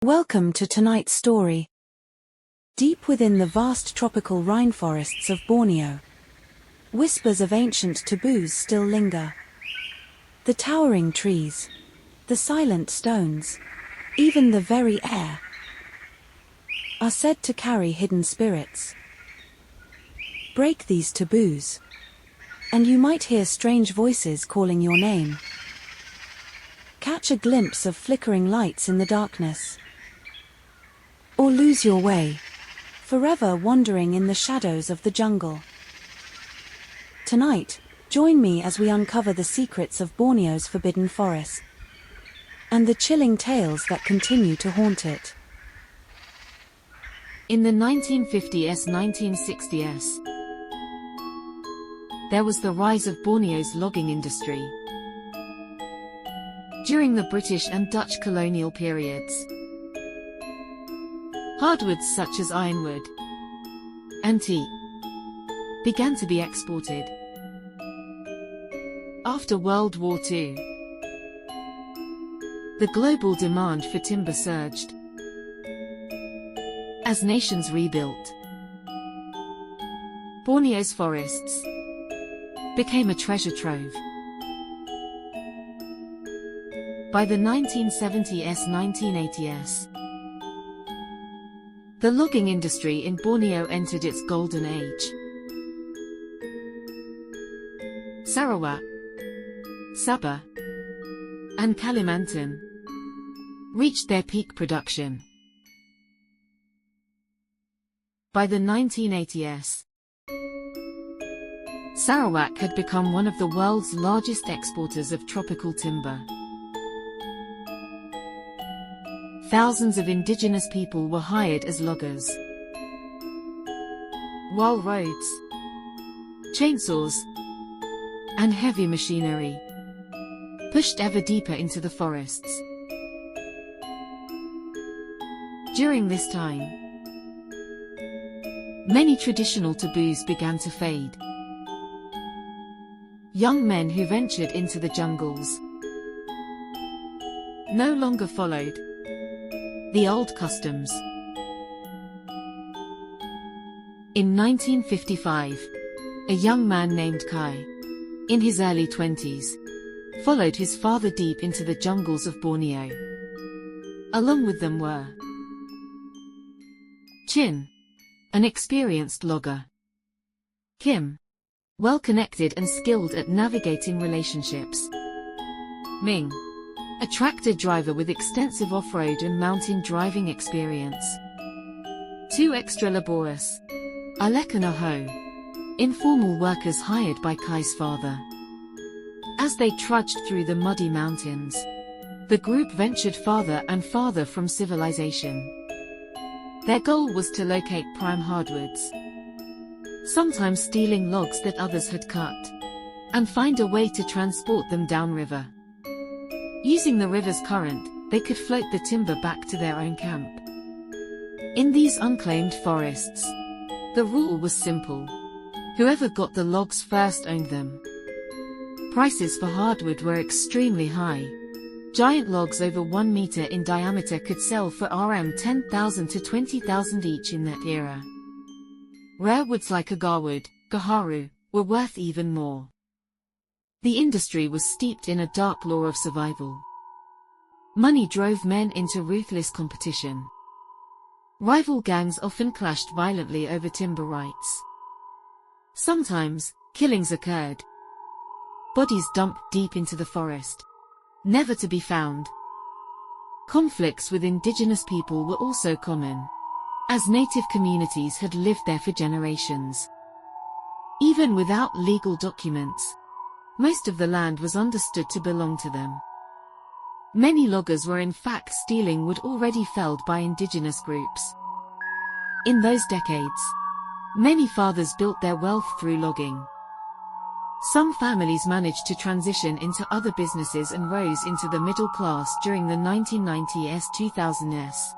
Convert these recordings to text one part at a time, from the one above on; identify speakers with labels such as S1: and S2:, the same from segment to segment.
S1: Welcome to tonight's story. Deep within the vast tropical rainforests of Borneo, whispers of ancient taboos still linger. The towering trees, the silent stones, even the very air, are said to carry hidden spirits. Break these taboos, and you might hear strange voices calling your name. Catch a glimpse of flickering lights in the darkness. Or lose your way, forever wandering in the shadows of the jungle. Tonight, join me as we uncover the secrets of Borneo's forbidden forest, and the chilling tales that continue to haunt it.
S2: In the 1950s-1960s, there was the rise of Borneo's logging industry. During the British and Dutch colonial periods, hardwoods such as ironwood and teak began to be exported. After World War II, the global demand for timber surged. As nations rebuilt, Borneo's forests became a treasure trove. By the 1970s-1980s, the logging industry in Borneo entered its golden age. Sarawak, Sabah, and Kalimantan reached their peak production. By the 1980s, Sarawak had become one of the world's largest exporters of tropical timber. Thousands of indigenous people were hired as loggers, while roads, chainsaws, and heavy machinery pushed ever deeper into the forests. During this time, many traditional taboos began to fade. Young men who ventured into the jungles no longer followed the old customs. In 1955, a young man named Kai, in his early 20s, followed his father deep into the jungles of Borneo. Along with them were Chin, an experienced logger; Kim, well-connected and skilled at navigating relationships; Ming, a tractor driver with extensive off-road and mountain driving experience. Two extra laborious, Alec and Aho, informal workers hired by Kai's father. As they trudged through the muddy mountains, the group ventured farther and farther from civilization. Their goal was to locate prime hardwoods, sometimes stealing logs that others had cut, and find a way to transport them downriver. Using the river's current, they could float the timber back to their own camp. In these unclaimed forests, the rule was simple: whoever got the logs first owned them. Prices for hardwood were extremely high. Giant logs over 1 meter in diameter could sell for Rm10,000 to 20,000 each in that era. Rare woods like agarwood, gaharu, were worth even more. The industry was steeped in a dark law of survival. Money drove men into ruthless competition. Rival gangs often clashed violently over timber rights. Sometimes, killings occurred. Bodies dumped deep into the forest, never to be found. Conflicts with indigenous people were also common, as native communities had lived there for generations. Even without legal documents, most of the land was understood to belong to them. Many loggers were in fact stealing wood already felled by indigenous groups. In those decades, many fathers built their wealth through logging. Some families managed to transition into other businesses and rose into the middle class during the 1990s-2000s,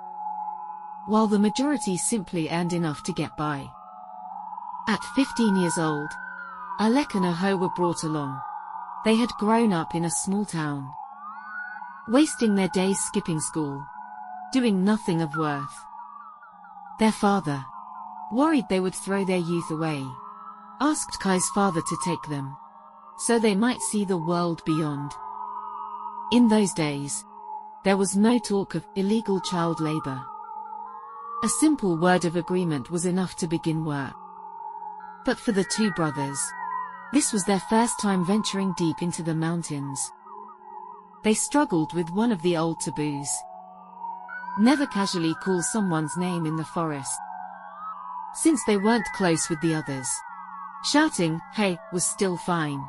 S2: while the majority simply earned enough to get by. At 15 years old, Alec and Aho were brought along. They had grown up in a small town, wasting their days skipping school, doing nothing of worth. Their father, worried they would throw their youth away, asked Kai's father to take them, so they might see the world beyond. In those days, there was no talk of illegal child labor. A simple word of agreement was enough to begin work. But for the two brothers, this was their first time venturing deep into the mountains. They struggled with one of the old taboos. Never casually call someone's name in the forest. Since they weren't close with the others, shouting, "Hey," was still fine.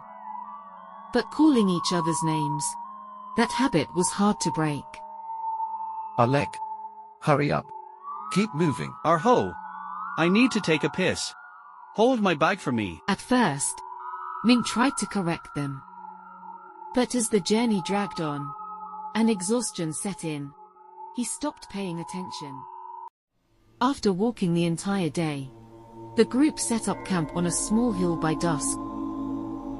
S2: But calling each other's names, that habit was hard to break.
S3: Alec, hurry up. Keep moving.
S4: Arho! I need to take a piss. Hold my bag for me.
S2: At first, Ming tried to correct them. But as the journey dragged on, and exhaustion set in, he stopped paying attention. After walking the entire day, the group set up camp on a small hill by dusk.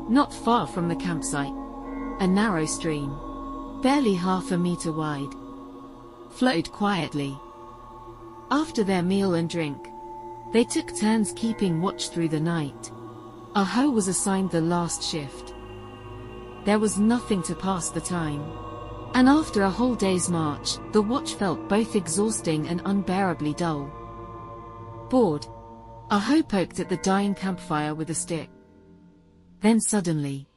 S2: Not far from the campsite, a narrow stream, barely half a meter wide, flowed quietly. After their meal and drink, they took turns keeping watch through the night. Aho was assigned the last shift. There was nothing to pass the time, and after a whole day's march, the watch felt both exhausting and unbearably dull. Bored, Aho poked at the dying campfire with a stick. Then suddenly,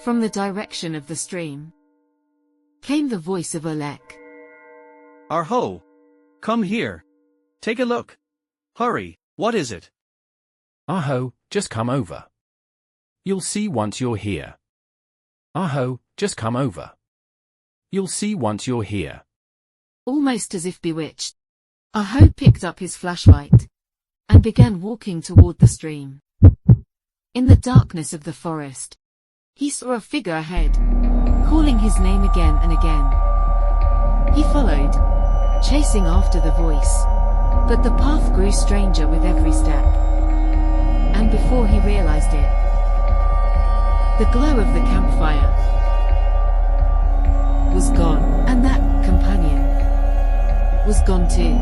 S2: from the direction of the stream, came the voice of Alec.
S4: Arho! Come here. Take a look. Hurry, what is it?
S5: Aho, just come over. You'll see once you're here. Aho, just come over. You'll see once you're here.
S2: Almost as if bewitched, Aho picked up his flashlight and began walking toward the stream. In the darkness of the forest, he saw a figure ahead, calling his name again and again. He followed, chasing after the voice, but the path grew stranger with every step. And before he realized it, the glow of the campfire was gone, and that companion was gone too.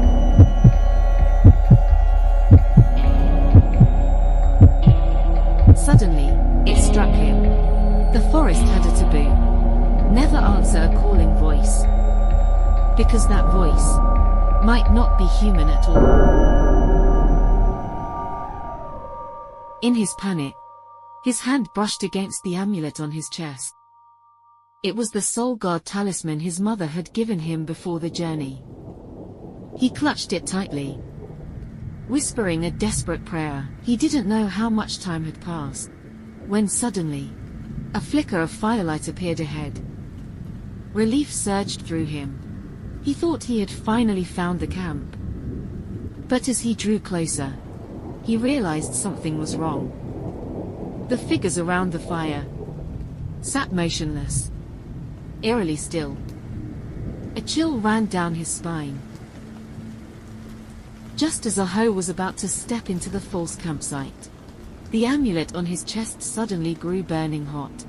S2: Suddenly, it struck him. The forest had a taboo. Never answer a calling voice, because that voice might not be human at all. In his panic, his hand brushed against the amulet on his chest. It was the soul guard talisman his mother had given him before the journey. He clutched it tightly, whispering a desperate prayer. He didn't know how much time had passed, when suddenly, a flicker of firelight appeared ahead. Relief surged through him. He thought he had finally found the camp. But as he drew closer, he realized something was wrong. The figures around the fire sat motionless, eerily still. A chill ran down his spine. Just as Aho was about to step into the false campsite, the amulet on his chest suddenly grew burning hot.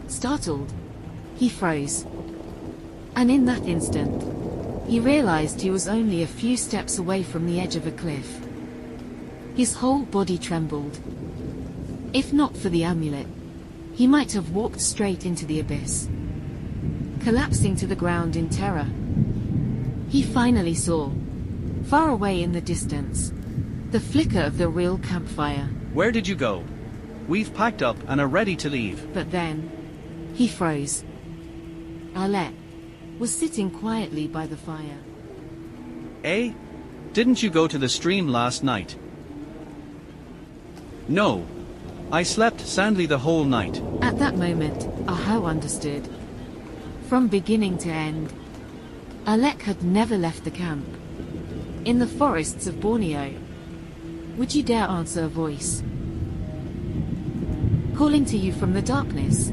S2: Startled, he froze. And in that instant, he realized he was only a few steps away from the edge of a cliff. His whole body trembled. If not for the amulet, he might have walked straight into the abyss. Collapsing to the ground in terror, he finally saw, far away in the distance, the flicker of the real campfire.
S4: Where did you go? We've packed up and are ready to leave.
S2: But then, he froze. Alec was sitting quietly by the fire.
S4: Eh? Didn't you go to the stream last night? No. I slept soundly the whole night.
S2: At that moment, Aho understood. From beginning to end, Alec had never left the camp. In the forests of Borneo, would you dare answer a voice calling to you from the darkness?